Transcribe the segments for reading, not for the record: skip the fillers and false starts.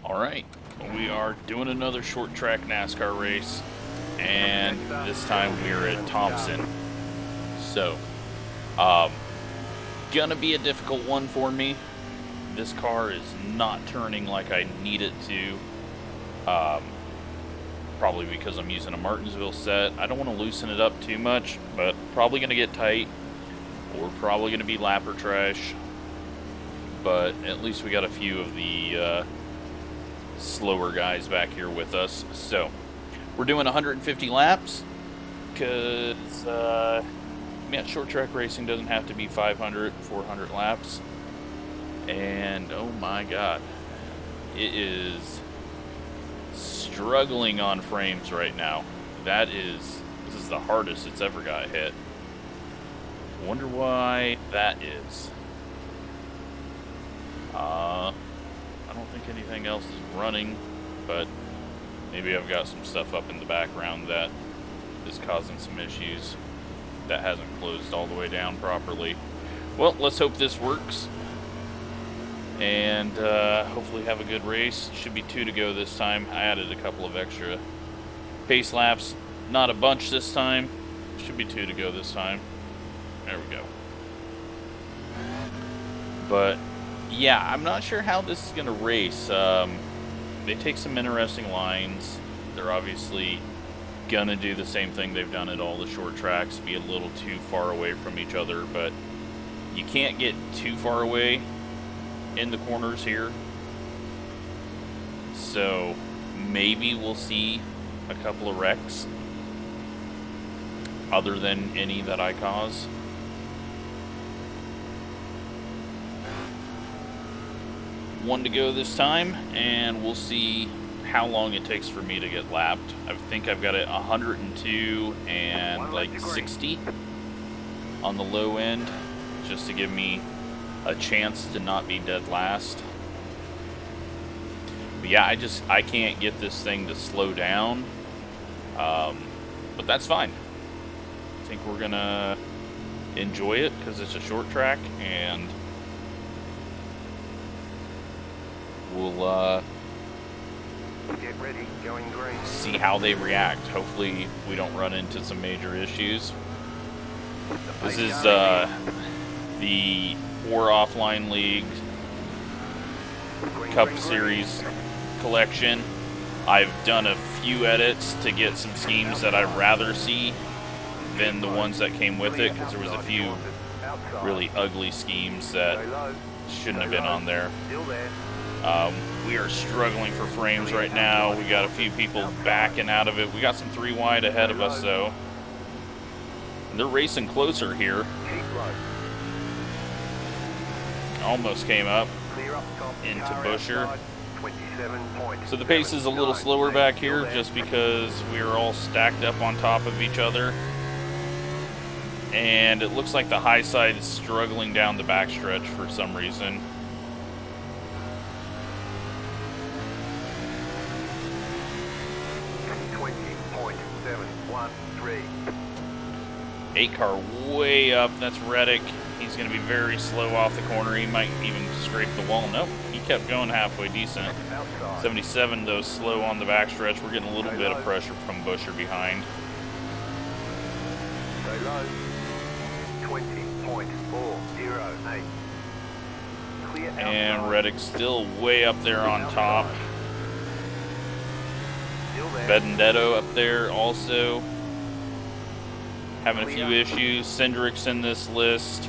Alright, we are doing another short track NASCAR race, and this time we're at Thompson. So, gonna be a difficult one for me. This car is not turning like I need it to. Probably because I'm using a Martinsville set. I don't want to loosen it up too much, but probably gonna get tight, or probably gonna be lapper trash. But at least we got a few of the slower guys back here with us. So we're doing 150 laps because short track racing doesn't have to be 500, 400 laps. And oh my god, it is struggling on frames right now. This is the hardest it's ever got hit. Wonder why that is. I don't think anything else is running, but maybe I've got some stuff up in the background that is causing some issues that hasn't closed all the way down properly. Well, let's hope this works, and hopefully have a good race. Should be 2 to go this time. I added a couple of extra pace laps, not a bunch this time. Should be 2 to go this time. There we go. But yeah, I'm not sure how this is going to race. They take some interesting lines. They're obviously going to do the same thing they've done at all the short tracks, be a little too far away from each other, but you can't get too far away in the corners here. So maybe we'll see a couple of wrecks, other than any that I cause. One to go this time, and we'll see how long it takes for me to get lapped. I think I've got it 102 and like 60 on the low end, just to give me a chance to not be dead last. But yeah, I can't get this thing to slow down, but that's fine. I think we're gonna enjoy it because it's a short track, and we'll get ready, going green. See how they react. Hopefully we don't run into some major issues. This is the 4 offline league Cup Series collection. I've done a few edits to get some schemes that I'd rather see than the ones that came with it, because there was a few really ugly schemes that shouldn't have been on there. We are struggling for frames right now. We got a few people backing out of it. We got some 3 wide ahead of us, though. And they're racing closer here. Almost came up into Busher. So the pace is a little slower back here just because we are all stacked up on top of each other. And it looks like the high side is struggling down the backstretch for some reason. 8 car way up. That's Reddick. He's going to be very slow off the corner. He might even scrape the wall. Nope, he kept going halfway decent. 77, though, slow on the backstretch. We're getting a little bit of pressure from Busher behind. Stay low. 20.408. And Reddick still way up there on top. Benedetto up there also having a few issues. Cindric's in this list.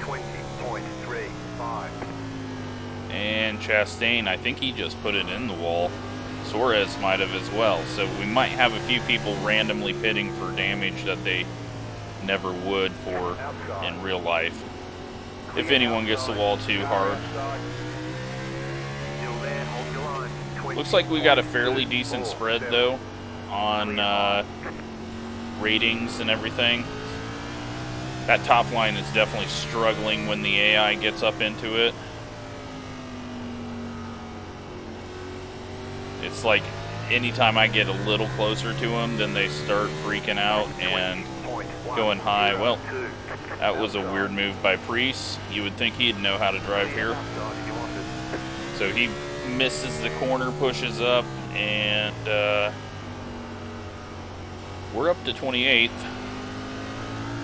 20.35. And Chastain, I think he just put it in the wall. Suarez might have as well. So we might have a few people randomly pitting for damage that they never would for in real life, if anyone gets the wall too hard. Looks like we got a fairly decent spread, though, on ratings and everything. That top line is definitely struggling when the AI gets up into it. It's like anytime I get a little closer to them, then they start freaking out, and going high. Well, that was a weird move by Priest. You would think he'd know how to drive here. So he misses the corner, pushes up, and we're up to 28th,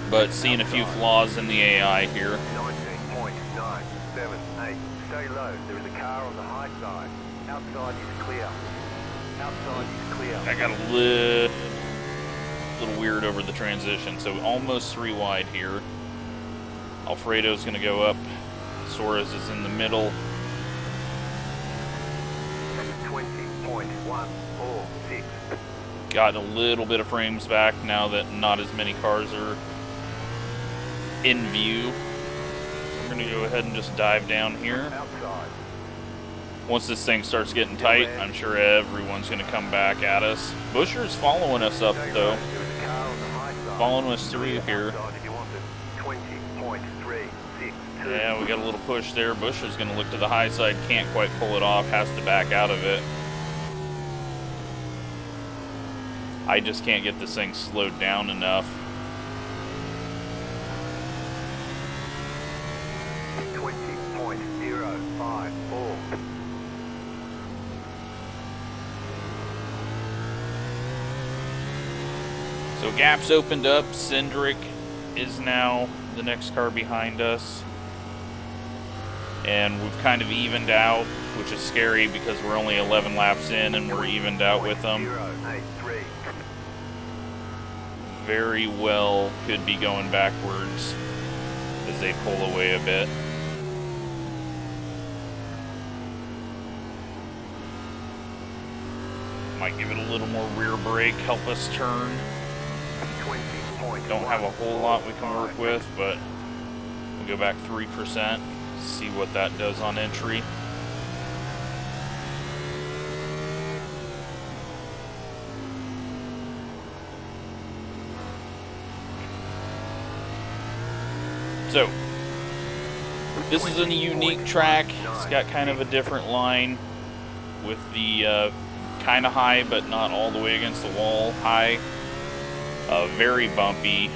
but seeing a few flaws in the AI here. 19.978. Stay low. There is a car on the high side. Outside is clear. Outside is clear. I got a little weird over the transition, so almost 3 wide here. Alfredo's going to go up. Suarez is in the middle. 20.146. Got a little bit of frames back now that not as many cars are in view. We're going to go ahead and just dive down here. Outside. Once this thing starts getting tight, I'm sure everyone's going to come back at us. Busher's following us up, though. Following us through here. Yeah, we got a little push there. Busher's going to look to the high side. Can't quite pull it off. Has to back out of it. I just can't get this thing slowed down enough. 20.054. So gaps opened up. Cindric is now the next car behind us. And we've kind of evened out, which is scary because we're only 11 laps in and we're evened out with them. Very well could be going backwards as they pull away a bit. Might give it a little more rear brake, help us turn. Don't have a whole lot we can work with, but we'll go back 3%, see what that does on entry. So, this is a unique track. It's got kind of a different line with the kind of high, but not all the way against the wall high. Very bumpy.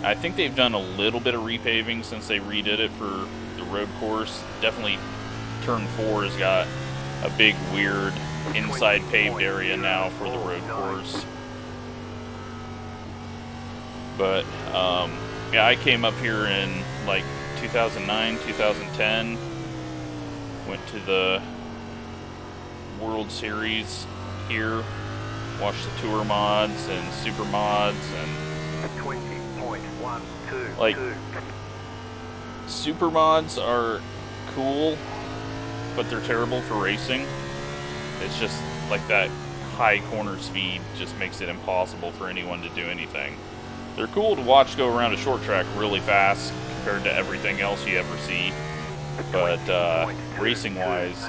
I think they've done a little bit of repaving since they redid it for the road course. Definitely turn 4 has got a big, weird inside paved area now for the road course. But, yeah, I came up here in like 2009, 2010. Went to the World Series here. Watched the tour mods and super mods and 20.122. like super mods are cool, but they're terrible for racing. It's just like that high corner speed just makes it impossible for anyone to do anything. They're cool to watch go around a short track really fast compared to everything else you ever see, but racing wise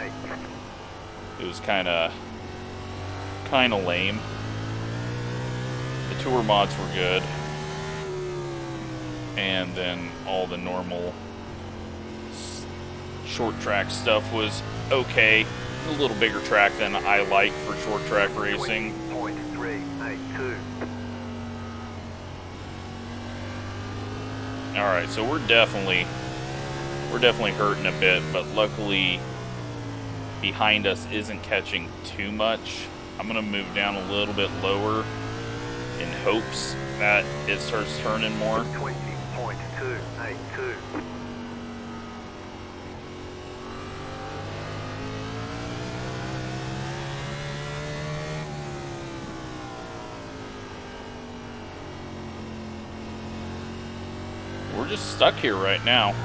it was kind of lame. The tour mods were good, and then all the normal short track stuff was okay. A little bigger track than I like for short track racing. 20.382. All right, so we're definitely hurting a bit, but luckily behind us isn't catching too much. I'm gonna move down a little bit lower in hopes that it starts turning more. 20.282. We're just stuck here right now.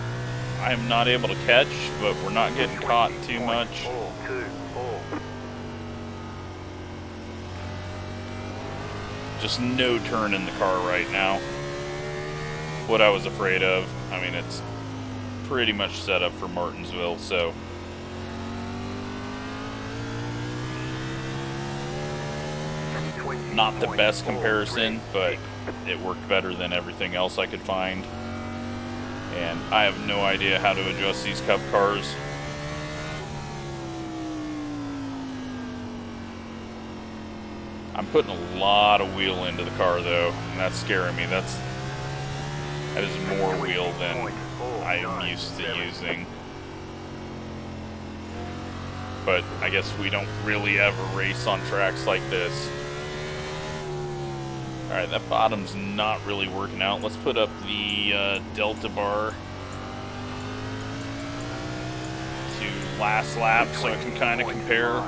I am not able to catch, but we're not getting caught too much. 424. Just no turn in the car right now. What I was afraid of. I mean, it's pretty much set up for Martinsville, so. Not the best comparison, but it worked better than everything else I could find. And I have no idea how to adjust these Cup cars. I'm putting a lot of wheel into the car though, and that's scaring me. That is more wheel than I am used to using. But I guess we don't really ever race on tracks like this. Alright, that bottom's not really working out. Let's put up the delta bar to last lap so I can kind of compare.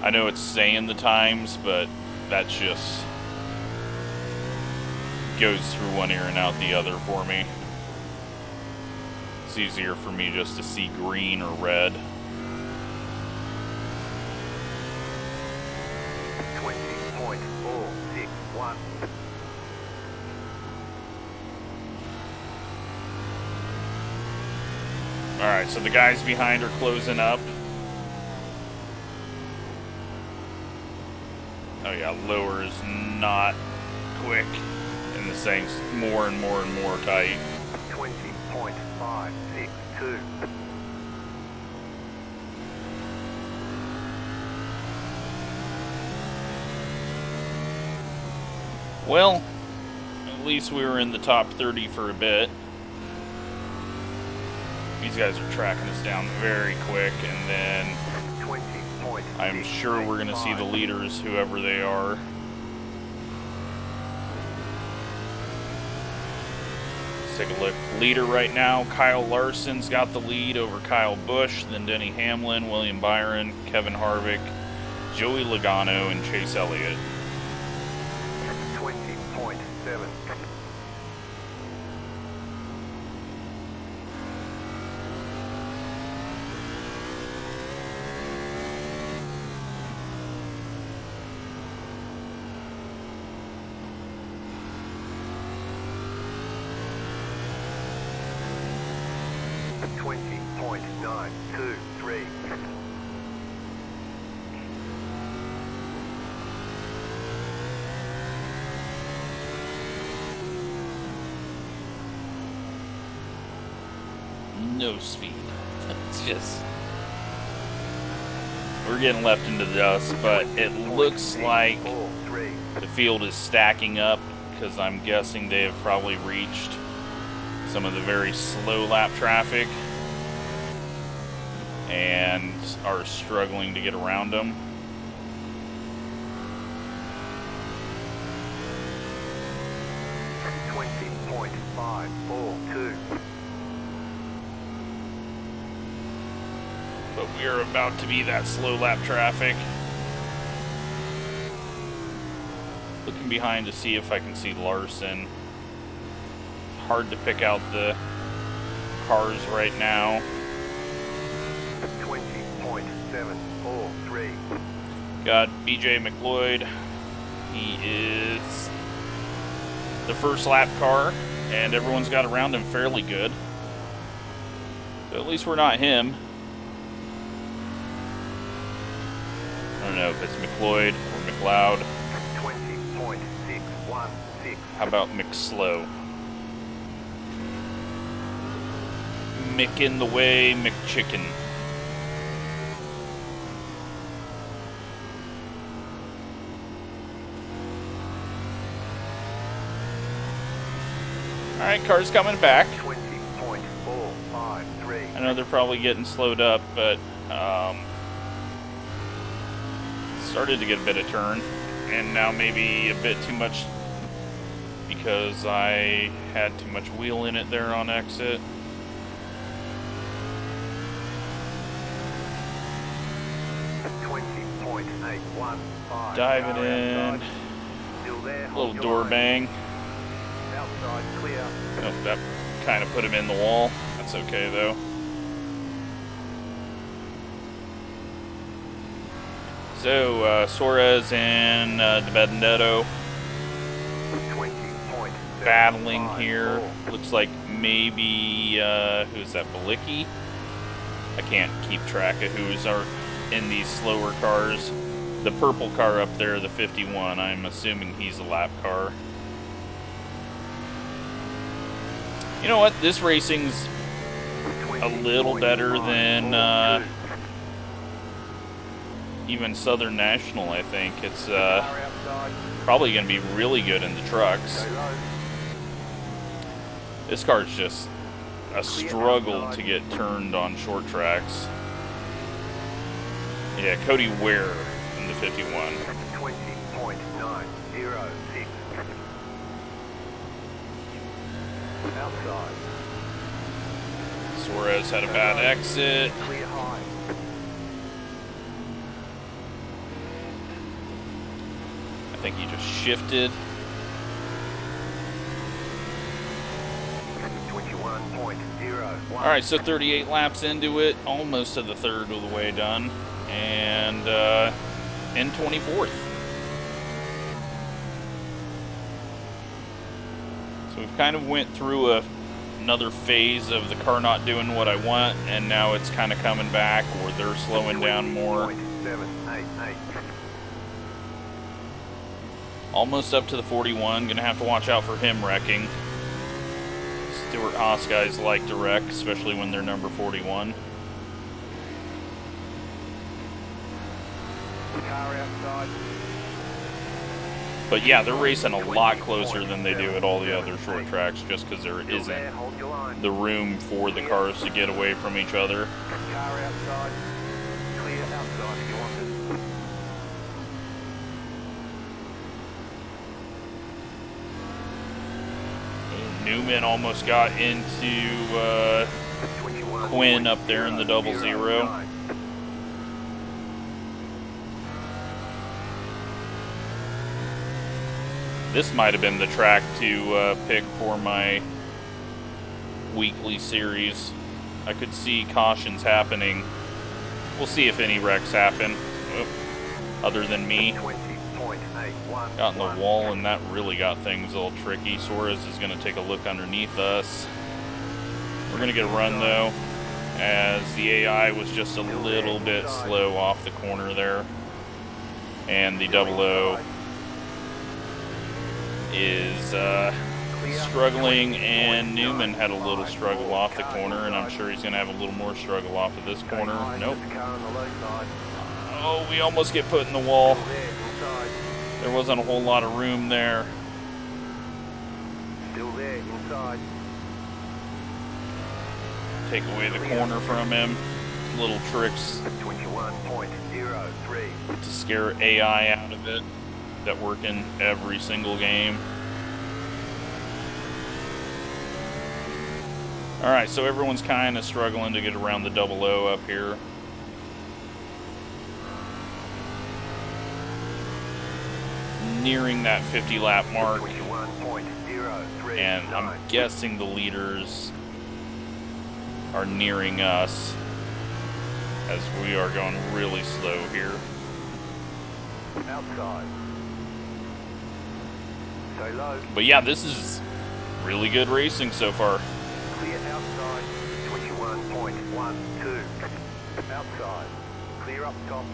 I know it's saying the times, but that just goes through one ear and out the other for me. It's easier for me just to see green or red. 20.461. Alright, so the guys behind are closing up. Oh yeah, lower is not quick, and this thing's more and more and more tight. 20.562. Well, at least we were in the top 30 for a bit. These guys are tracking us down very quick, and then I'm sure we're going to see the leaders, whoever they are. Let's take a look. Leader right now, Kyle Larson's got the lead over Kyle Busch, then Denny Hamlin, William Byron, Kevin Harvick, Joey Logano, and Chase Elliott. 20.7. .923. No speed. It's just... we're getting left into the dust, but it looks like the field is stacking up, because I'm guessing they have probably reached some of the very slow lap traffic and are struggling to get around them. .542. But we are about to be that slow lap traffic. Looking behind to see if I can see Larson. Hard to pick out the cars right now. 20.743. Got BJ McLeod. He is the first lap car, and everyone's got around him fairly good. So at least we're not him. I don't know if it's McLeod or McLeod. 20.616. How about McSlow? Mick in the way, McChicken. Alright, car's coming back. 20.453. I know they're probably getting slowed up, but started to get a bit of turn, and now maybe a bit too much because I had too much wheel in it there on exit. Diving in. Little door bang. Outside clear. Oh, that kind of put him in the wall. That's okay though. So Suarez and DiBenedetto battling here. Looks like maybe who's that? Balicki? I can't keep track of who's in these slower cars. The purple car up there, the 51, I'm assuming he's a lap car. You know what? This racing's a little better than even Southern National, I think. It's Car outside. probably going to be really good in the trucks. Stay low. This car's just a struggle to get turned on short tracks. Yeah, Cody Ware in the 51. 20.906. Outside. Suarez had a bad exit. Clear high. I think he just shifted. 21.01. Alright, so 38 laps into it, almost to the third of the way done, and in 24th. So we've kind of went through another phase of the car not doing what I want, and now it's kind of coming back, or they're slowing down more. 20.788. Almost up to the 41, gonna have to watch out for him wrecking. Stuart Haas guys like to wreck, especially when they're number 41. Car outside. But yeah, they're racing a lot closer than they do at all the other short tracks, just because there Still isn't there, hold your line. the room for the cars to get away from each other. Car outside. Clear outside if you want to. Newman almost got into 21. Quinn up there in the 00. This might have been the track to pick for my weekly series. I could see cautions happening. We'll see if any wrecks happen. Oop. Other than me. 20.811. Got in the wall, and that really got things all tricky. Suarez is going to take a look underneath us. We're going to get a run, though, as the AI was just a little bit slow off the corner there. And the 00 is struggling, and Newman had a little struggle off the corner, and I'm sure he's going to have a little more struggle off of this corner. Nope. Oh, we almost get put in the wall. There wasn't a whole lot of room there. Still there, inside. Take away the corner from him. Little tricks 21.03. to scare AI out of it that work in every single game. Alright, so everyone's kind of struggling to get around the 00 up here. Nearing that 50 lap mark, 21.03. and I'm guessing the leaders are nearing us as we are going really slow here. Outside. Stay low. But yeah, this is really good racing so far. Clear outside. 21.12. Outside. Clear up top.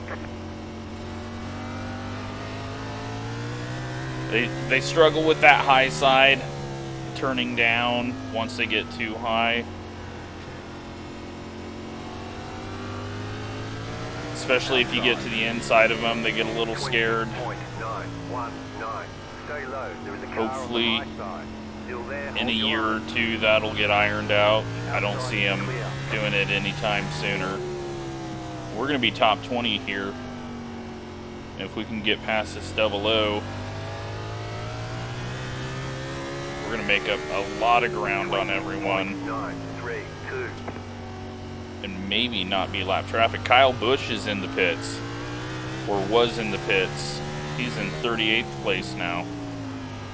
They struggle with that high side, turning down once they get too high. Especially if you get to the inside of them, they get a little scared. 20.919. Stay low. There is a car Hopefully, on the high side. Still there, in hold a your year or line. two, that'll get ironed out. I don't see them doing it anytime sooner. We're going to be top 20 here. If we can get past this 00, we're going to make up a lot of ground on everyone. 932. And maybe not be lap traffic. Kyle Busch is in the pits, or was in the pits. He's in 38th place now.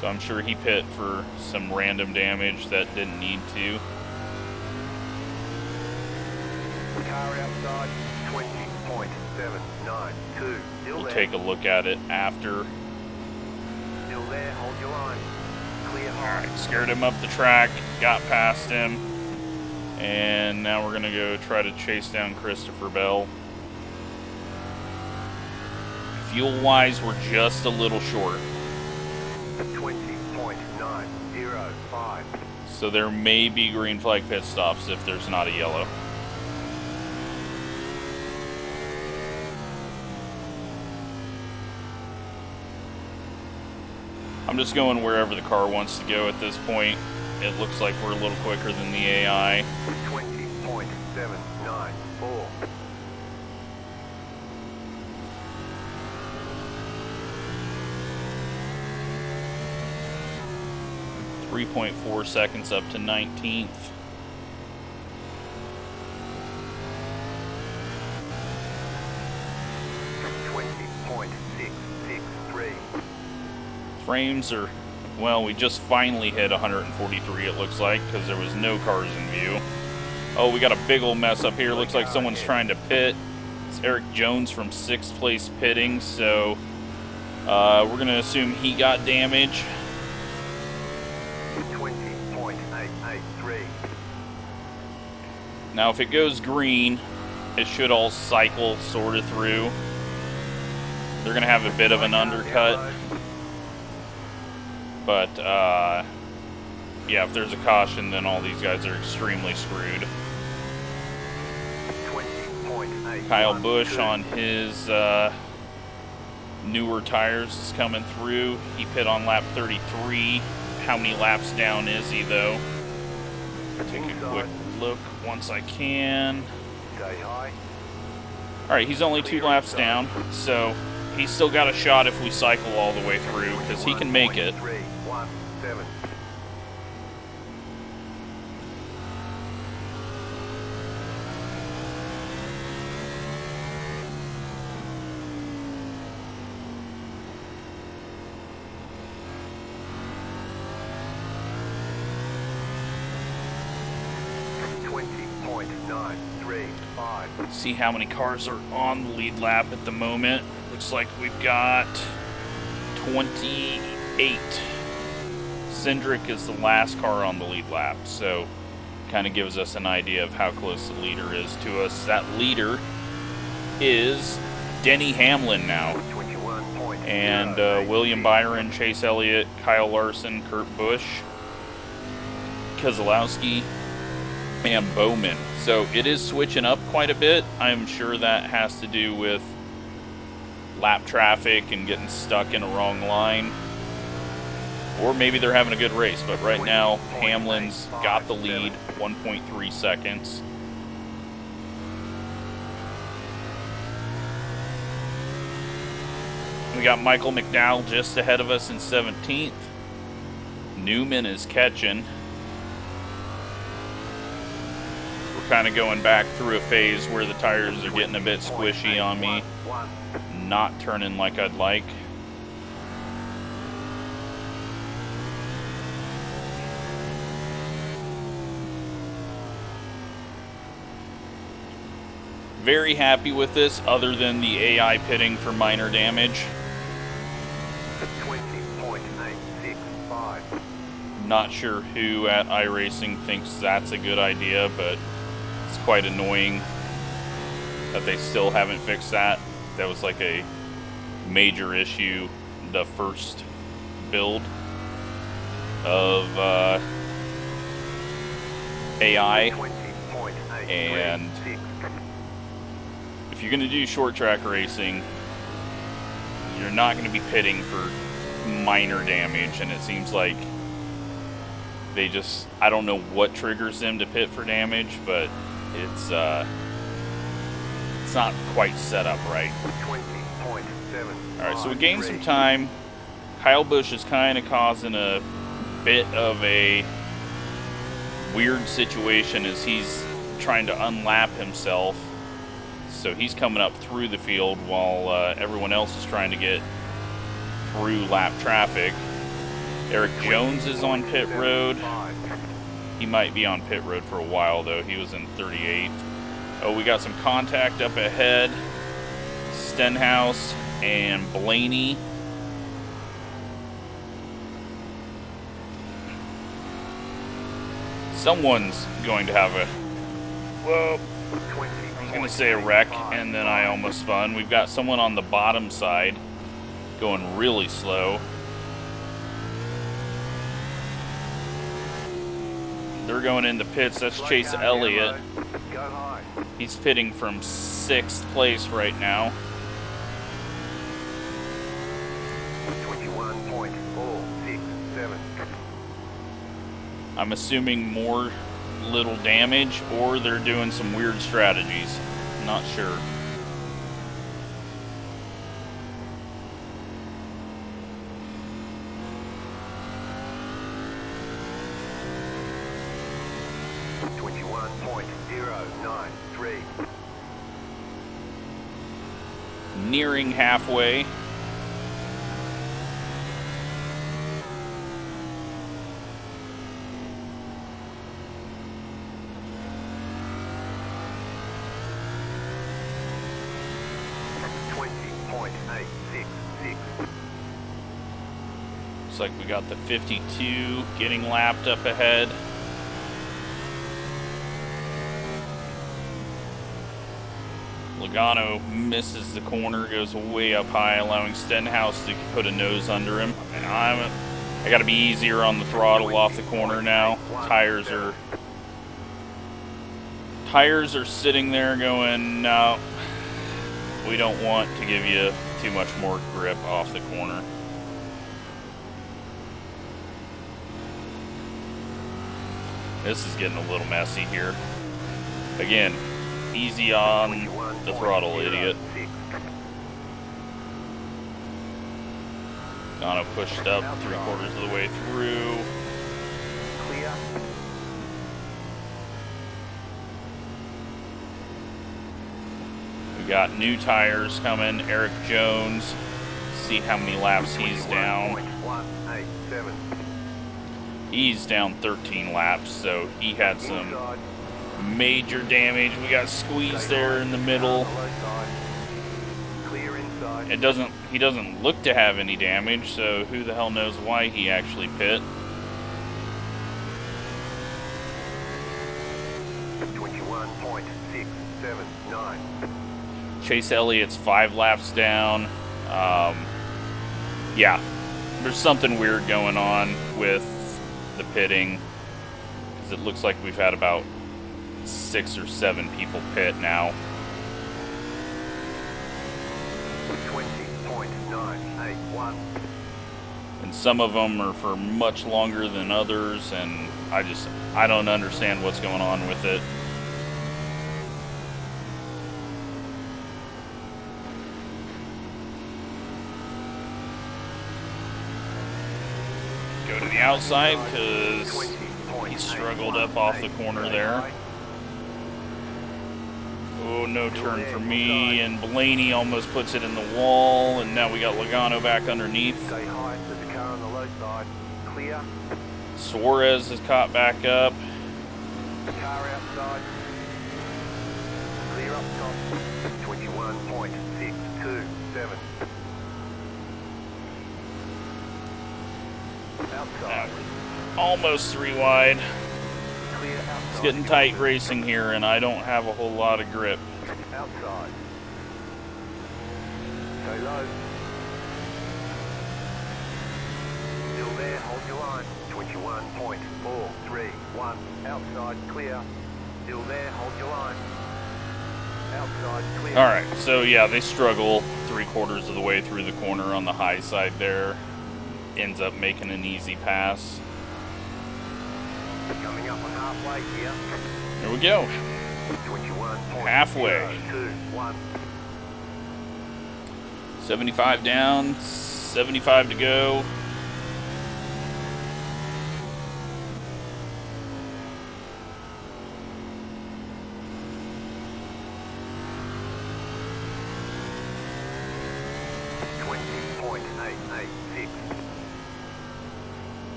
So I'm sure he pit for some random damage that didn't need to. Car outside. 20.792. Still We'll there. take a look at it after. Still there. Hold your line. Clear high. Scared him up the track, got past him, and now we're gonna go try to chase down Christopher Bell. Fuel-wise, we're just a little short. 20.905. So there may be green flag pit stops if there's not a yellow. I'm just going wherever the car wants to go at this point. It looks like we're a little quicker than the AI. 20.794. 3.4 seconds up to 19th. Frames are, well, we just finally hit 143, it looks like, because there was no cars in view. Oh, we got a big old mess up here. Looks like someone's trying to pit. It's Eric Jones from 6th place pitting, so we're going to assume he got damage. 20.883. Now, if it goes green, it should all cycle sort of through. They're going to have a bit of an undercut. But, yeah, if there's a caution, then all these guys are extremely screwed. 20.8. Kyle Busch on his newer tires is coming through. He pit on lap 33. How many laps down is he, though? Take a quick look once I can. Stay high. Alright, he's only 2 laps down, so he's still got a shot if we cycle all the way through, because he can make it. 317. See how many cars are on the lead lap at the moment. Looks like we've got 28. Cindric is the last car on the lead lap, so kind of gives us an idea of how close the leader is to us. That leader is Denny Hamlin now. And William Byron, Chase Elliott, Kyle Larson, Kurt Busch, Keselowski, and Bowman. So it is switching up quite a bit. I'm sure that has to do with lap traffic and getting stuck in a wrong line. Or maybe they're having a good race, but right now Hamlin's got the lead, 1.3 seconds. We got Michael McDowell just ahead of us in 17th. Newman is catching. Kind of going back through a phase where the tires are getting a bit squishy on me, not turning like I'd like. Very happy with this, other than the AI pitting for minor damage. 20.865. Not sure who at iRacing thinks that's a good idea, but it's quite annoying that they still haven't fixed that. That was like a major issue the first build of AI. And if you're going to do short track racing, you're not going to be pitting for minor damage, and it seems like they just, I don't know what triggers them to pit for damage, but it's not quite set up right. 20.7. Alright, so we gained some time. Kyle Busch is kind of causing a bit of a weird situation as he's trying to unlap himself. So he's coming up through the field while everyone else is trying to get through lap traffic. Eric Jones is on pit road. He might be on pit road for a while, though. He was in 38th. Oh, we got some contact up ahead. Stenhouse and Blaney. Someone's going to have a... Whoa. I was going to say a wreck, and then I almost spun. We've got someone on the bottom side going really slow. They're going into pits. That's Chase Elliott. He's pitting from 6th place right now. 21.4. I'm assuming more little damage, or they're doing some weird strategies. Not sure. Nearing halfway. Looks like we got the 52 getting lapped up ahead. Logano misses the corner, goes way up high, allowing Stenhouse to put a nose under him. And I got to be easier on the throttle off the corner now. Tires are sitting there going, no, we don't want to give you too much more grip off the corner. This is getting a little messy here. Again, easy on the throttle, idiot. Gonna pushed up 3/4 of the way through. Clear. We got new tires coming. Eric Jones. See how many laps he's down. 187. He's down 13 laps, so he had some major damage. We got squeezed there in the middle. Clear inside. He doesn't look to have any damage, so who the hell knows why he actually pit. 21.679. Chase Elliott's 5 laps down. Yeah, there's something weird going on with the pitting, because it looks like we've had about 6 or 7 people pit now. 20.981. And some of them are for much longer than others, and I don't understand what's going on with it. Go to the outside because he struggled up off the corner there. Oh, no turn for me, and Blaney almost puts it in the wall, and now we got Logano back underneath. Stay high, there's a car on the low side. Clear. Suarez is caught back up. Car outside. Clear up top. 21.627. Outside. Almost 3 wide. Clear outside. It's getting tight racing here, and I don't have a whole lot of grip. Outside. Stay low. Still there, hold your line. 21.431. Outside, clear. Still there, hold your line. Outside, clear. Alright, so yeah, they struggle 3/4 of the way through the corner on the high side there. Ends up making an easy pass. Coming up on halfway here. There we go. 21.021. Halfway. 75 down, 75 to go.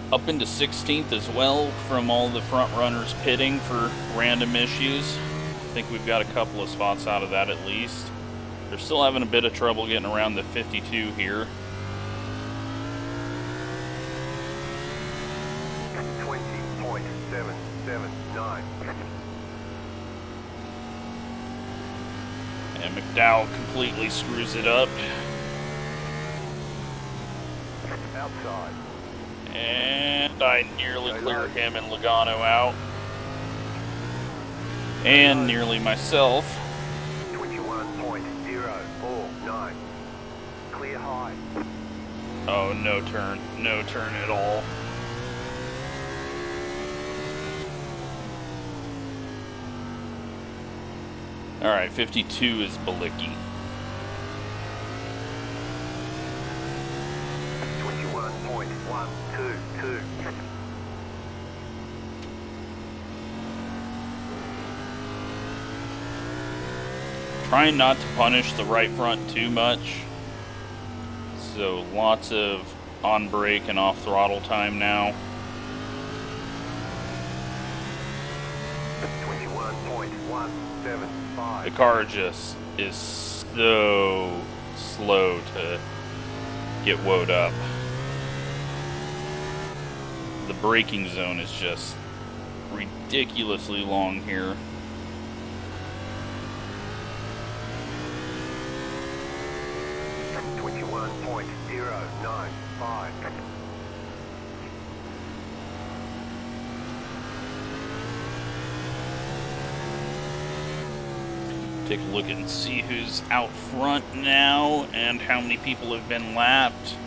Up into 16th as well from all the front runners pitting for random issues. I think we've got a couple of spots out of that at least. They're still having a bit of trouble getting around the 52 here. 20.779. And McDowell completely screws it up. Outside. And I nearly clear him and Logano out. And nearly myself. 21.049. Clear high. Oh, no turn. No turn at all. Alright, 52 is Balicki. 21.122. Trying not to punish the right front too much. So lots of on brake and off throttle time now. 21.175. The car just is so slow to get woed up. The braking zone is just ridiculously long here. 21.095. Take a look and see who's out front now and how many people have been lapped.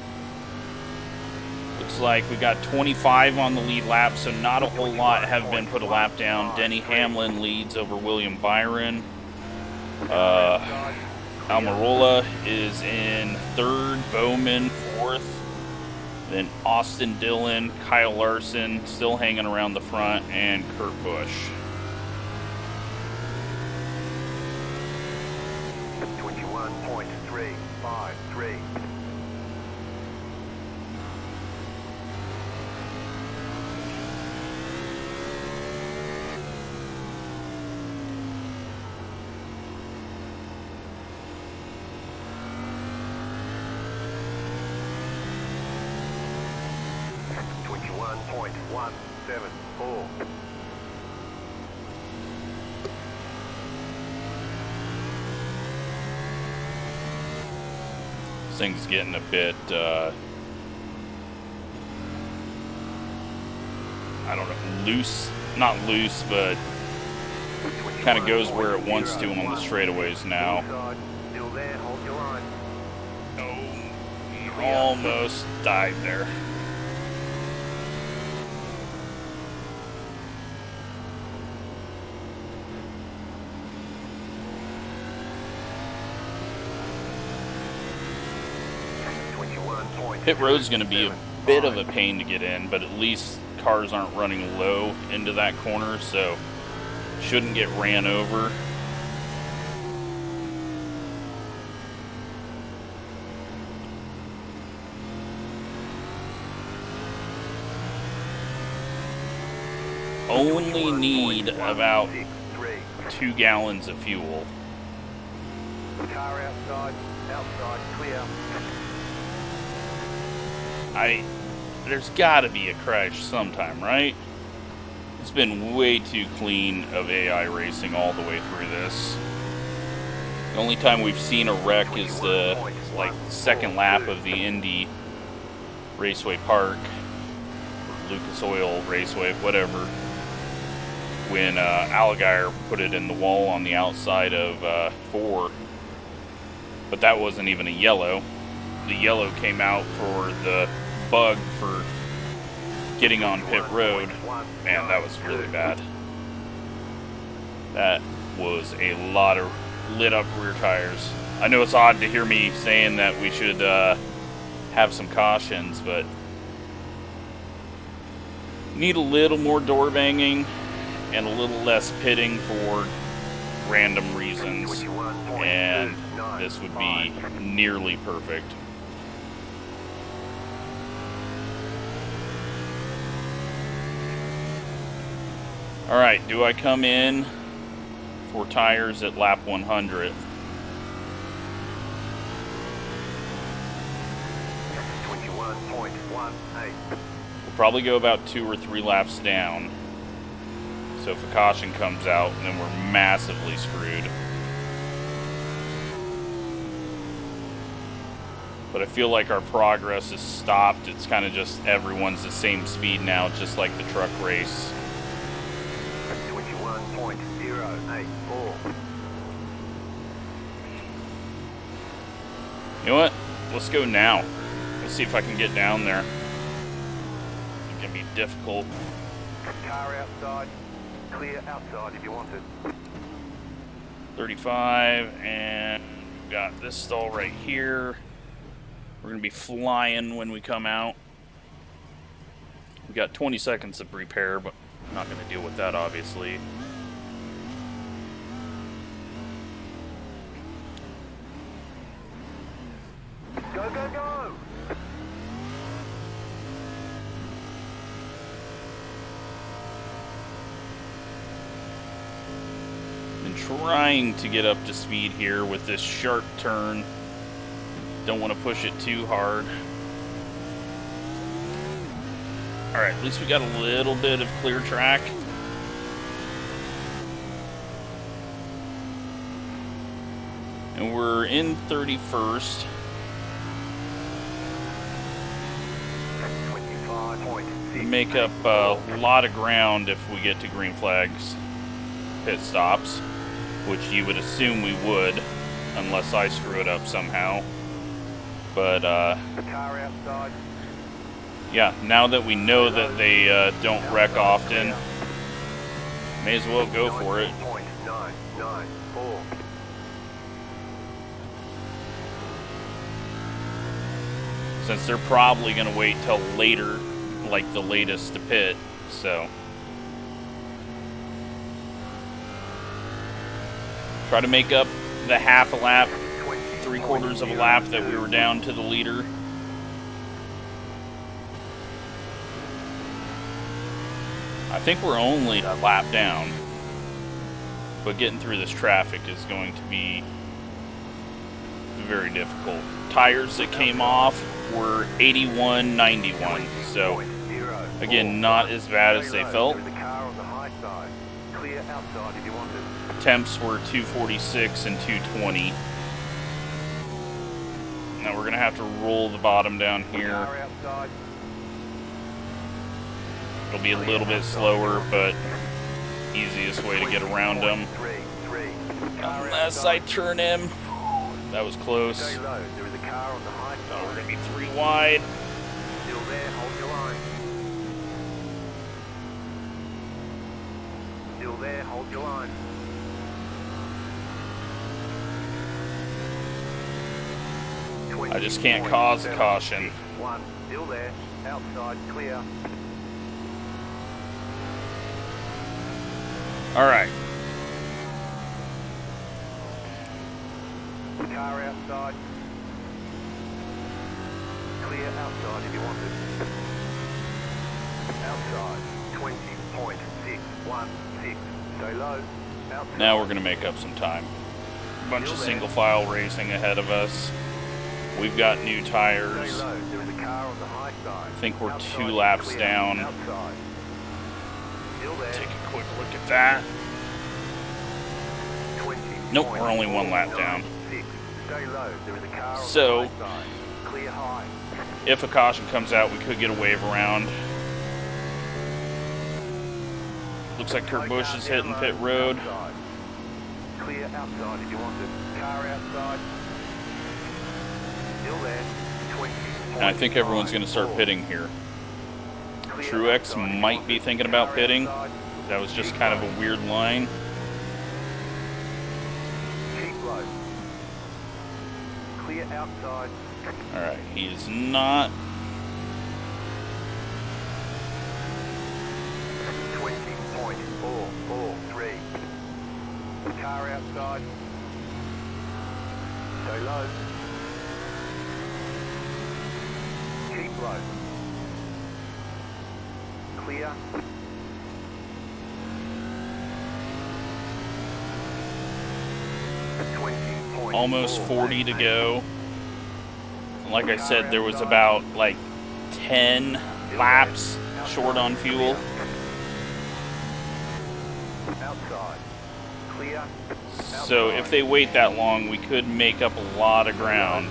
Looks like we got 25 on the lead lap, so not a whole lot have been put a lap down. Denny Hamlin leads over William Byron. Almirola is in third, Bowman fourth, then Austin Dillon, Kyle Larson still hanging around the front, and Kurt Busch. 21.353. .174. This thing's getting a bit, I don't know, loose. Not loose, but kind of goes where it wants to on the straightaways now. Still there, hold your line. Oh, almost died there. Pit road's going to be a bit of a pain to get in, but at least cars aren't running low into that corner, so shouldn't get ran over. Only need about 2 gallons of fuel. Car outside, clear. There's got to be a crash sometime, right? It's been way too clean of AI racing all the way through this. The only time we've seen a wreck is the second lap of the Indy Raceway Park, or Lucas Oil Raceway, whatever, when Allgaier put it in the wall on the outside of 4. But that wasn't even a yellow. The yellow came out for the bug for getting on pit road. Man, that was really bad. That was a lot of lit up rear tires. I know it's odd to hear me saying that we should have some cautions, but need a little more door banging and a little less pitting for random reasons, and this would be nearly perfect. Alright, do I come in for tires at lap 100? 21.18. We'll probably go about 2 or 3 laps down. So if a caution comes out, then we're massively screwed. But I feel like our progress is stopped. It's kind of just everyone's the same speed now, just like the truck race. 21.084. You know what? Let's go now. Let's see if I can get down there. It's gonna be difficult. Car outside, clear outside if you want it. 35, and we've got this stall right here. We're going to be flying when we come out. We've got 20 seconds of repair, but I'm not going to deal with that, obviously. Go, go, go! Been trying to get up to speed here with this sharp turn. Don't want to push it too hard. Alright, at least we got a little bit of clear track. And we're in 31st. 25.6. Make up a lot of ground if we get to green flags pit stops, which you would assume we would, unless I screw it up somehow. But, The car outside. yeah, now that we know that they don't wreck often, may as well go for it. 19.994. Since they're probably going to wait till later, like the latest to pit, so. Try to make up the half a lap, 3/4 of a lap that we were down to the leader. I think we're only a lap down, but getting through this traffic is going to be very difficult. Tires that came off were 81/91, so again, not as bad as they felt. The car on the high side. Clear outside if you want it. Temps were 246 and 220. Now we're gonna have to roll the bottom down here. Car outside. It'll be a little bit slower, but easiest way to get around them. 3. Unless I turn him. That was close. Stay low. There is a car on the high So we're side. gonna be 3 wide. Still there. Hold your line. Still there. Hold your line. I just can't cause a caution. 1. Still there. Outside. Clear. All right. Car outside. Clear outside if you want it. Outside. 20.616. Stay low. Outside. Now we're gonna make up some time. Bunch of single file racing ahead of us. We've got new Stay tires. low. There is a car on the high side. I think we're Outside 2 is laps clear. down. Outside. Still there. Take a quick look at that. Nope, we're only 1 lap down. 20.96. Stay low. There is a car on So, the high side. Clear high. if a caution comes out, we could get a wave around. Looks like Kurt Busch is hitting pit road. Outside. Clear outside if you want it. Car outside. Still there. 20. And I think everyone's going to start pitting here. Truex might be thinking about pitting. That was just kind of a weird line. Keep low. Clear outside. Alright, he is not. 20.443. Car outside. Stay low. Keep low. Clear. Almost 40 to go. Like I said, there was about like 10 laps short on fuel. Outside. Clear. So if they wait that long, we could make up a lot of ground.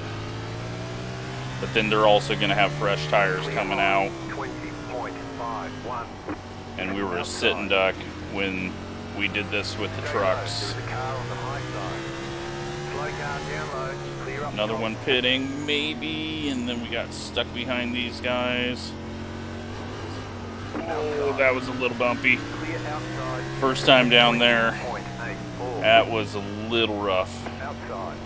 But then they're also going to have fresh tires coming out. 20.51. And we were a sitting duck when we did this with the trucks. There's a car on the high side. Slow car down low. Clear up Another top. one pitting, maybe, and then we got stuck behind these guys. Oh, that was a little bumpy. Clear outside. First time down there. 20.84. That was a little rough. Outside.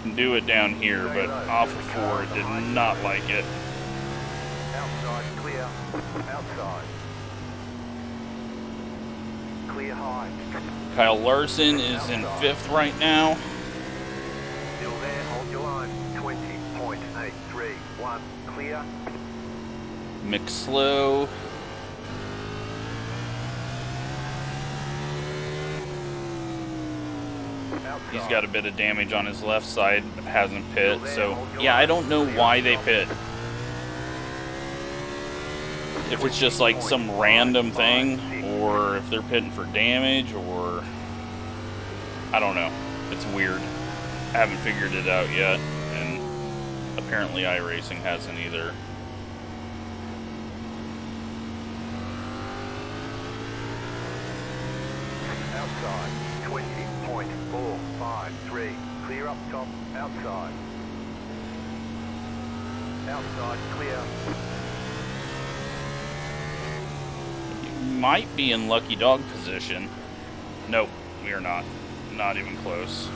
Can do it down here, but off of 4 did not like it. Outside, clear. Outside. Clear high. Kyle Larson is in 5th right now. Still there, hold your line. 20.831. Clear. McSlow. Outside. He's got a bit of damage on his left side, hasn't pit. So, yeah, I don't know why they pit. If it's just like some random thing, or if they're pitting for damage, or I don't know. It's weird. I haven't figured it out yet, and apparently iRacing hasn't either. Outside. 20.453. Clear up top. Outside. Outside, clear. Might be in lucky dog position. Nope, we are not. Not even close.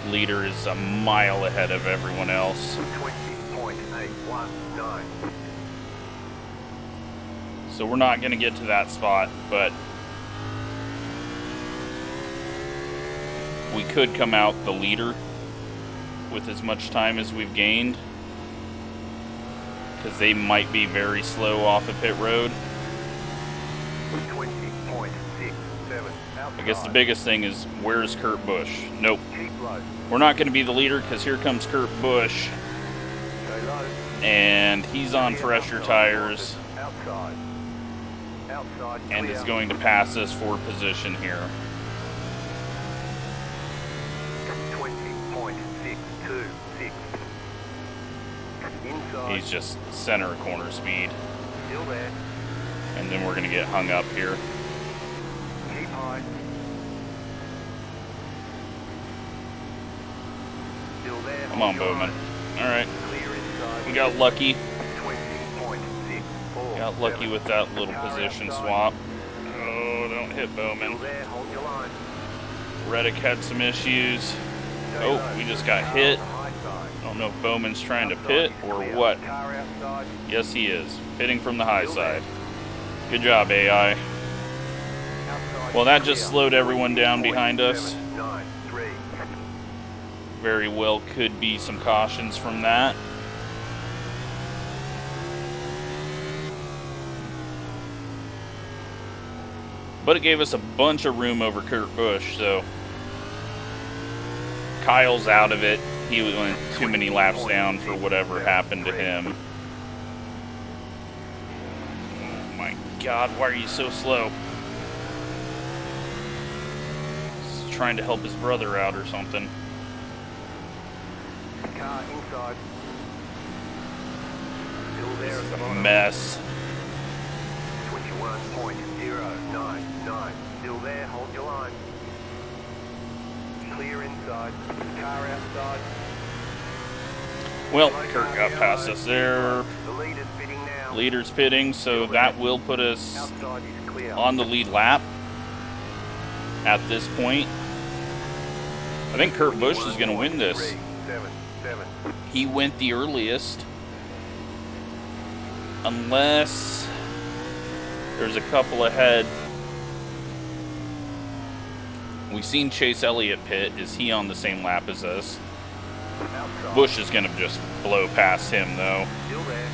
Leader is a mile ahead of everyone else. 20.819. So we're not going to get to that spot, but we could come out the leader with as much time as we've gained, because they might be very slow off of pit road. 20.67. I guess the biggest thing is, where's Kurt Busch? Nope. Keep low. We're not going to be the leader, because here comes Kurt Busch, Go low. and he's on fresher tires, Outside. Outside, and clear. is going to pass us for position here. 20.626. Inside. He's just center corner speed, Still there. and then we're going to get hung up here. Keep high. Still there. Come on, Bowman. All right, Clear inside. we got lucky. 20.64. Got lucky with that little position swap. Oh, don't hit Bowman. Still there. Hold your line. Reddick had some issues. Stay Oh, low. we just got Car hit. on the high side. I don't know if Bowman's trying to Outside pit is or clear. what. Car outside. Yes, he is. Pitting from the high side. Good job, AI. Outside Well, that is just clear. slowed everyone down behind us. 793. Very well could be some cautions from that. But it gave us a bunch of room over Kurt Busch, so Kyle's out of it. He went too many laps down for whatever happened to him. Oh my God, why are you so slow? He's trying to help his brother out or something. Car inside. Still there This at is the a bottom. mess. 21.099. Still there, hold your line. Clear inside. Car outside. Well, Kurt got past us there. The leader's pitting now. Leader's pitting, so that will put us Outside is clear. on the lead lap at this point. I think Kurt Busch is going to win this. 377. He went the earliest. Unless there's a couple ahead. We've seen Chase Elliott pit. Is he on the same lap as us? Outside. Busch is going to just blow past him, though. Still there.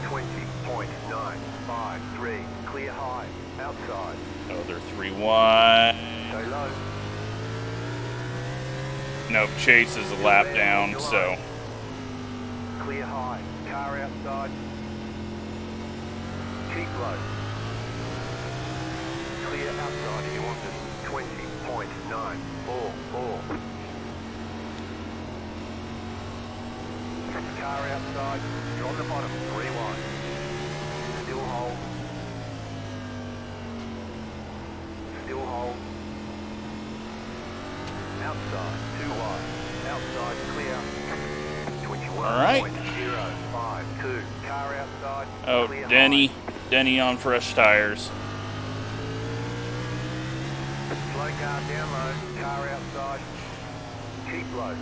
20.953. Clear high. Outside. Oh, they're 3-1. Stay low. Nope, Chase is a lap down, so Clear high. Car outside. Keep low. Clear outside if you want it. 20.944. Car outside. You're on the bottom. 3 wide. Still hold. Still hold. Outside. 2 wide. Outside clear. 21.052. All right. Car outside. oh, Clear Denny high. on fresh tires. Slow car down low, car outside. Keep low.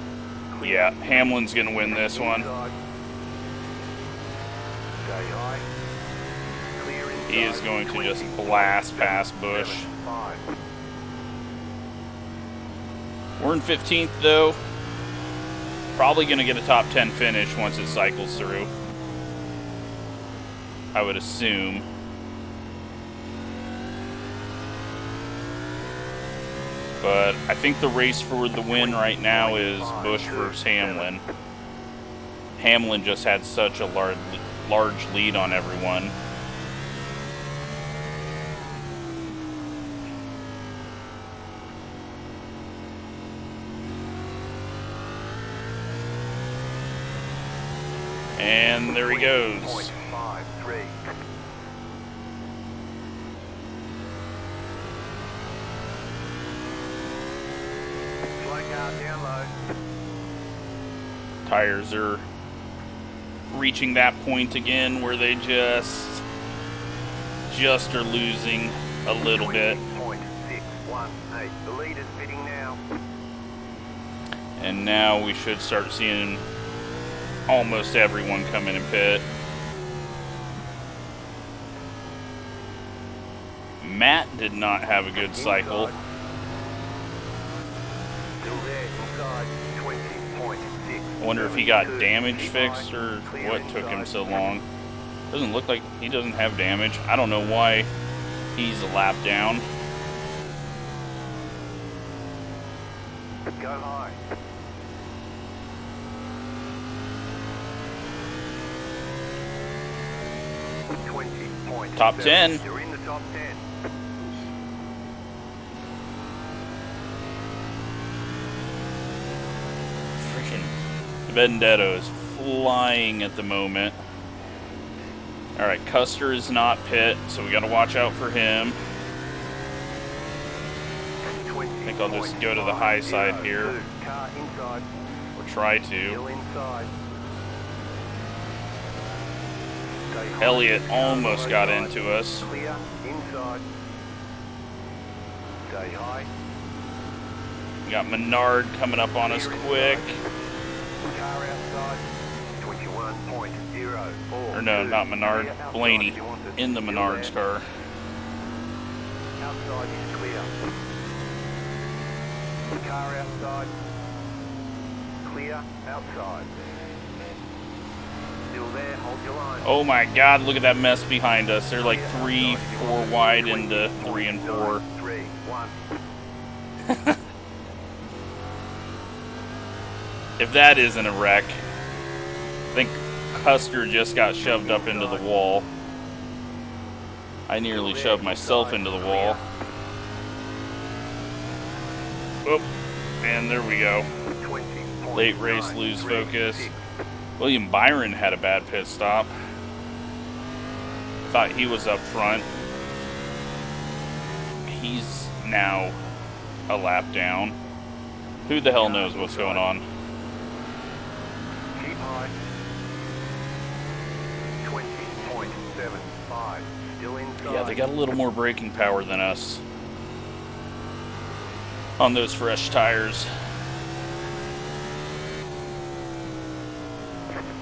Clear. Yeah, Hamlin's going to win this one. Inside. Stay high. Clear inside. He is going to just 20, blast past Bush. 7, 5. We're in 15th, though. Probably going to get a top 10 finish once it cycles through, I would assume. But I think the race for the win right now is Bush versus Hamlin. Hamlin just had such a large lead on everyone. And there he goes. 0.53. Slow car down low. Tires are reaching that point again where they just are losing a little bit. 0.618. The lead is pitting now. And now we should start seeing almost everyone come in and pit. Matt did not have a good cycle. Still there, inside 20.6. I wonder if he got damage fixed or what took him so long. Doesn't look like he doesn't have damage. I don't know why he's a lap down. Go high. Top 10. You're in the top 10. Freaking Vendetto is flying at the moment. Alright, Custer is not pit, so we gotta watch out for him. I think I'll just go to the high side here. Car inside. Or try to. Still inside. Stay high. Elliott almost Car got right into us. Clear inside. Stay high. We got Menard coming up on us quick. Car outside. 21.04. Or no, not Menard. Clear outside Blaney if you want it. in the Still Menard's there. car. Outside is clear. Car outside. Clear outside. Still there, hold your line. Oh my god, look at that mess behind us. They're like 3, 4 wide into 3 and 4. 3, 1. If that isn't a wreck, I think Custer just got shoved up into the wall. I nearly shoved myself into the wall. Oh, and there we go. Late race, lose focus. William Byron had a bad pit stop. Thought he was up front. He's now a lap down. Who the hell knows what's going on? Keep high. 20.75. Still inside. Yeah, they got a little more braking power than us on those fresh tires.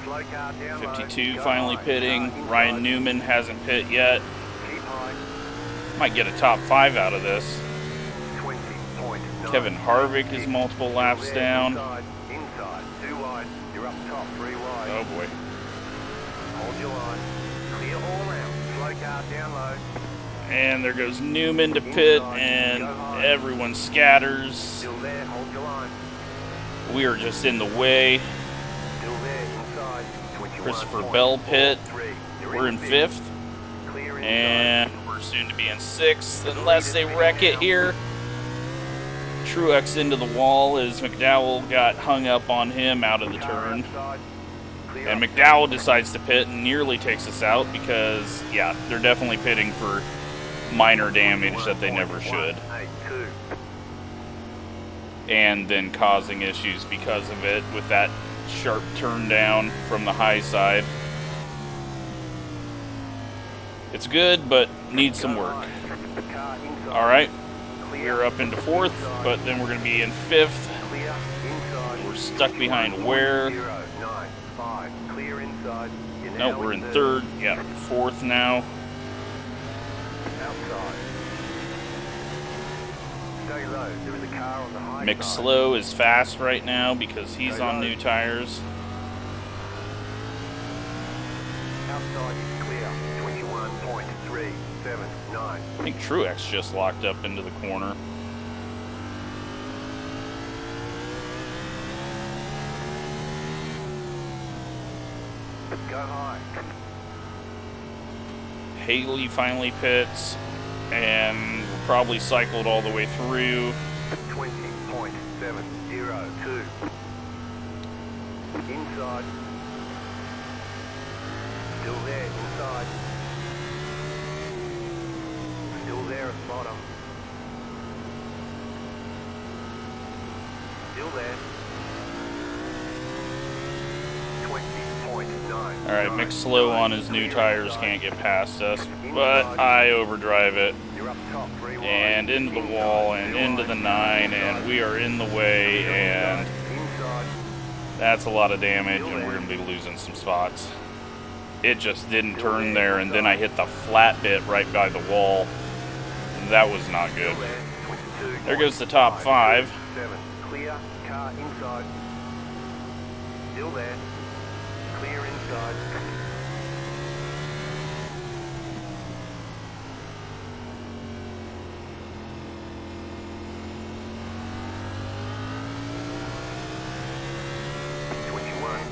Slow car down low. 52 Go finally high. pitting. Car Ryan inside. Newman hasn't pit yet. Keep high. Might get a top 5 out of this. 20.9. Kevin Harvick is multiple laps There, down. Inside, inside, 2 wide. You're up top, 3 wide. Oh boy. Hold your line. Clear all around. Slow car down low. And there goes Newman to pit, and everyone scatters. Still there, hold your line. We are just in the way. Still there, inside. 21. Christopher Bell pit. We're in 5th, Clear inside. and we're soon to be in 6th, unless they wreck it here. Truex into the wall as McDowell got hung up on him out of the turn. And McDowell decides to pit and nearly takes us out because, yeah, they're definitely pitting for minor damage that they never should. And then causing issues because of it with that sharp turn down from the high side. It's good, but needs some work. Alright, We're up into 4th, but then we're going to be in 5th. Clear inside. We're stuck behind where? 095. Clear inside. You're No, now we're in 3rd. Yeah, 4th now. Outside. Stay low. There is a car on the high Mick side. Slow is fast right now because he's on new tires. Outside is clear. 21.379. I think Truex just locked up into the corner. Go high. Haley finally pits, and we're probably cycled all the way through. 20.702. Inside. Still there, inside. Still there at bottom. Still there. 20.9. Alright, Mick Slow on his new tires can't get past us, but I overdrive it. You're up top, 3 wide. And into the wall, and into the 9, and we are in the way, and Inside. that's a lot of damage, and we're going to be losing some spots. It just didn't turn there, and then I hit the flat bit right by the wall. That was not good. There goes the top 5. 7. Clear. Car inside. Still there. Clear inside.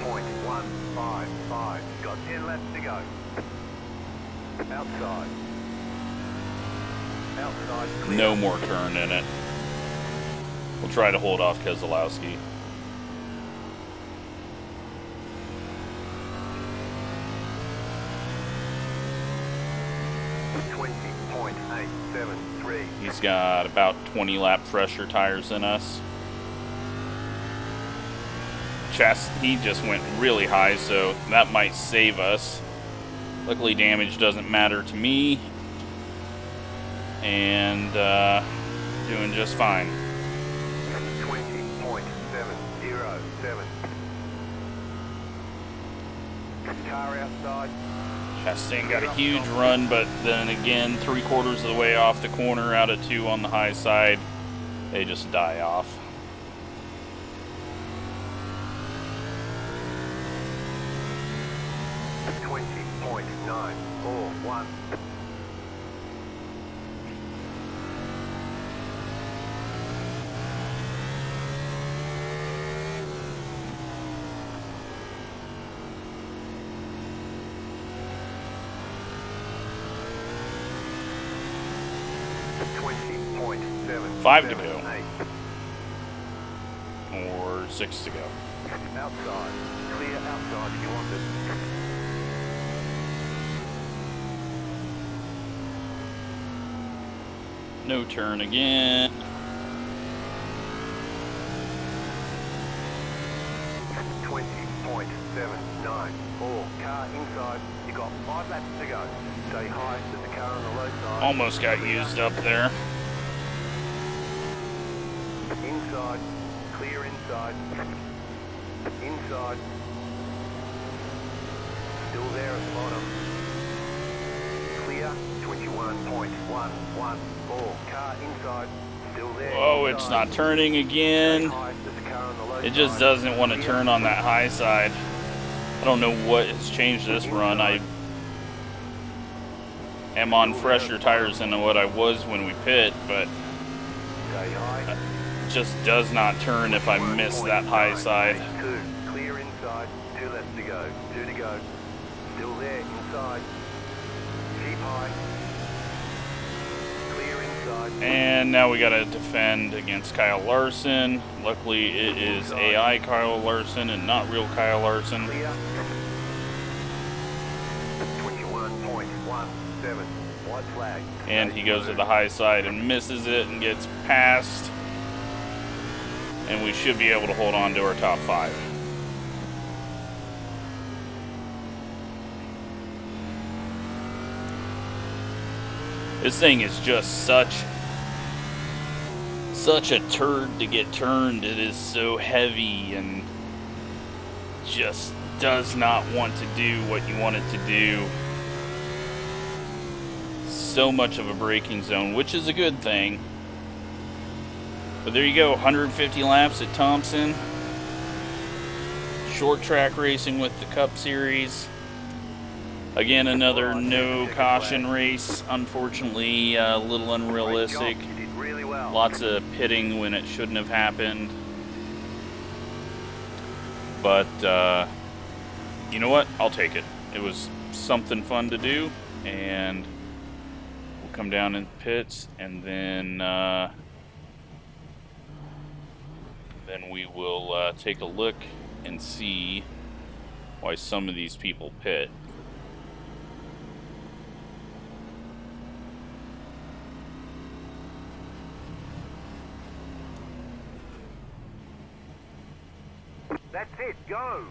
.155. Got 10 laps to go. Outside. Outside. Clear. No more turn in it. We'll try to hold off Keselowski. .873. He's got about 20 lap fresher tires than us. He just went really high, so that might save us. Luckily, damage doesn't matter to me. And doing just fine. 20.707. Car outside. Chastain got a huge run, but then again, 3/4 of the way off the corner out of 2 on the high side, they just die off. .941. Five to go. Or 6 to go. Outside. Clear outside if you want it. No turn again. 20.794. Car inside. You got 5 laps to go. Stay high. There's a car on the low side. Almost got used up there. Inside. Clear inside. Inside. Still there at the bottom. Clear. 21.114. Car inside. Still there. Whoa, it's not turning again. It just doesn't want to turn on that high side. I don't know what has changed this run. I am on fresher tires than what I was when we pit, but it just does not turn if I miss that high side. 2. Clear inside. 2 left to go. 2 to go. Still there inside. Keep high. Clear inside. And now we got to defend against Kyle Larson. Luckily, it is AI Kyle Larson and not real Kyle Larson. Clear. 21.17. White flag. And he goes to the high side and misses it and gets past. And we should be able to hold on to our top 5. This thing is just such such a turd to get turned. It is so heavy and just does not want to do what you want it to do. So much of a braking zone, which is a good thing. But there you go, 150 laps at Thompson. Short track racing with the Cup Series. Again, another no caution race. Unfortunately, a little unrealistic. Lots of pitting when it shouldn't have happened. But, you know what? I'll take it. It was something fun to do, and we'll come down in pits, and then we will take a look and see why some of these people pit. That's it, go!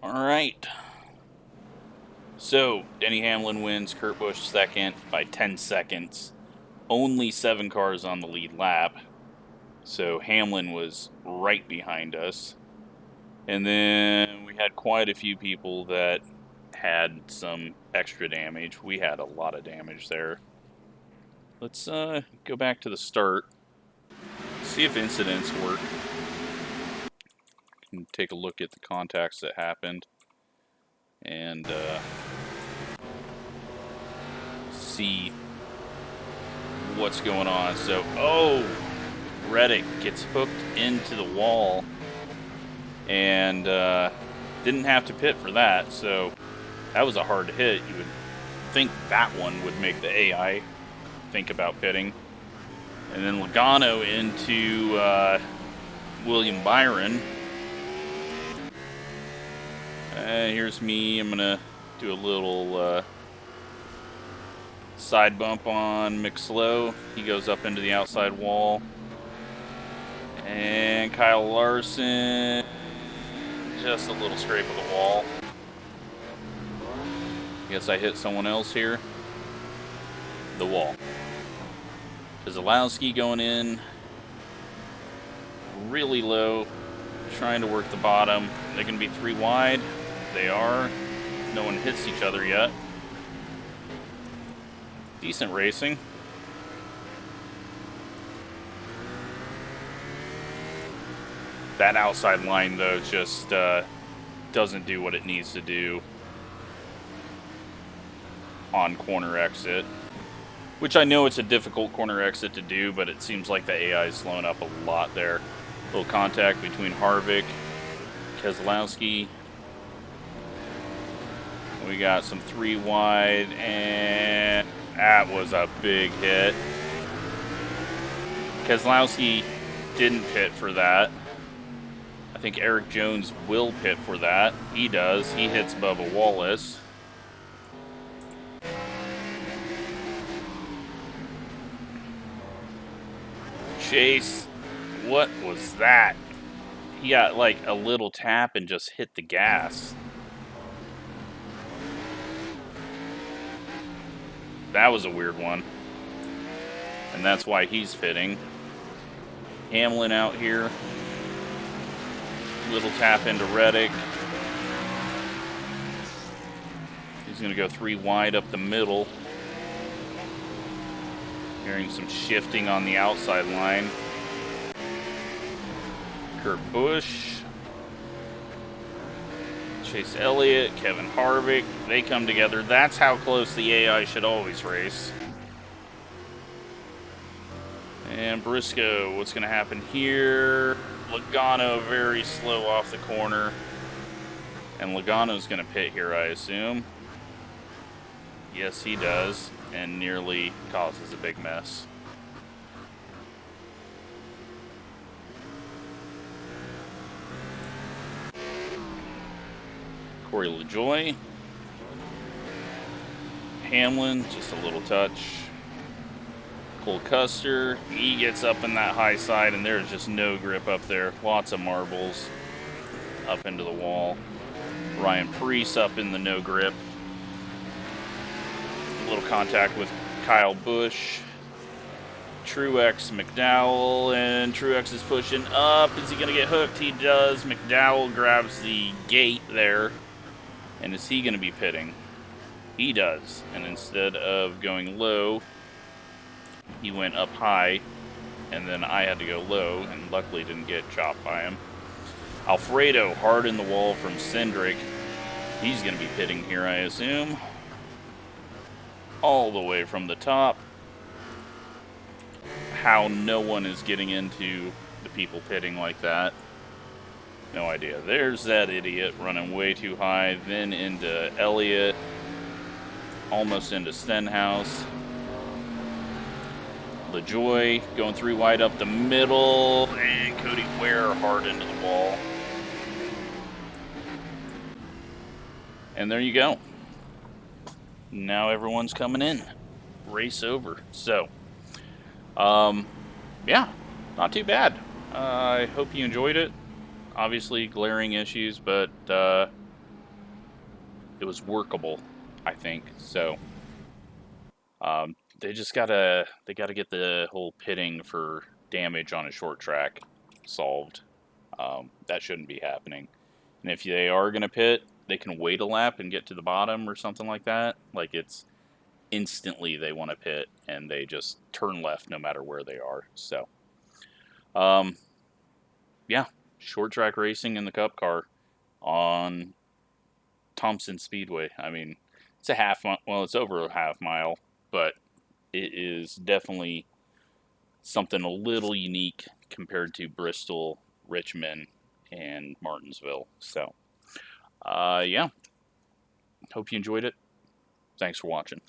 Alright. So, Denny Hamlin wins, Kurt Busch second by 10 seconds. Only 7 cars on the lead lap. So, Hamlin was right behind us. And then we had quite a few people that had some extra damage. We had a lot of damage there. Let's go back to the start. See if incidents work. And take a look at the contacts that happened. And see what's going on. So, oh! Reddick gets hooked into the wall. And didn't have to pit for that, so that was a hard hit. You would think that one would make the AI think about pitting. And then Logano into William Byron. Here's me. I'm gonna do a little side bump on McSlow. He goes up into the outside wall. And Kyle Larson, just a little scrape of the wall. Guess I hit someone else here. The wall. Keselowski going in really low, trying to work the bottom. They're going to be 3 wide. They are. No one hits each other yet. Decent racing. That outside line, though, just doesn't do what it needs to do on corner exit. Which I know it's a difficult corner exit to do, but it seems like the AI is slowing up a lot there. Little contact between Harvick, Keselowski. We got some 3 wide, and that was a big hit. Keselowski didn't pit for that. I think Eric Jones will pit for that. He does. He hits Bubba Wallace. Chase, what was that? He got like a little tap and just hit the gas. That was a weird one. And that's why he's pitting. Hamlin out here. Little tap into Reddick. He's going to go 3 wide up the middle. Hearing some shifting on the outside line. Kurt Busch. Chase Elliott, Kevin Harvick. They come together. That's how close the AI should always race. And Briscoe, what's going to happen here? Logano very slow off the corner. And Logano's going to pit here, I assume. Yes, he does. And nearly causes a big mess. Corey LaJoie. Hamlin, just a little touch. Cole Custer, he gets up in that high side, and there's just no grip up there. Lots of marbles up into the wall. Ryan Preece up in the no grip. A little contact with Kyle Busch. Truex McDowell, and Truex is pushing up. Is he going to get hooked? He does. McDowell grabs the gate there. And is he going to be pitting? He does. And instead of going low, he went up high. And then I had to go low, and luckily didn't get chopped by him. Alfredo, hard in the wall from Cindric. He's going to be pitting here, I assume. All the way from the top. How no one is getting into the people pitting like that. No idea. There's that idiot running way too high. Then into Elliott. Almost into Stenhouse. LaJoy going 3 wide up the middle. And Cody Ware hard into the wall. And there you go. Now everyone's coming in. Race over. So, yeah, not too bad. I hope you enjoyed it. Obviously, glaring issues, but it was workable, I think. So, they gotta get the whole pitting for damage on a short track solved. That shouldn't be happening. And if they are gonna pit, they can wait a lap and get to the bottom or something like that. Like, it's instantly they want to pit and they just turn left no matter where they are. So, yeah, short track racing in the Cup car on Thompson Speedway. I mean, it's a half mile, well, it's over a half mile, but it is definitely something a little unique compared to Bristol, Richmond, and Martinsville. So, yeah, hope you enjoyed it. Thanks for watching.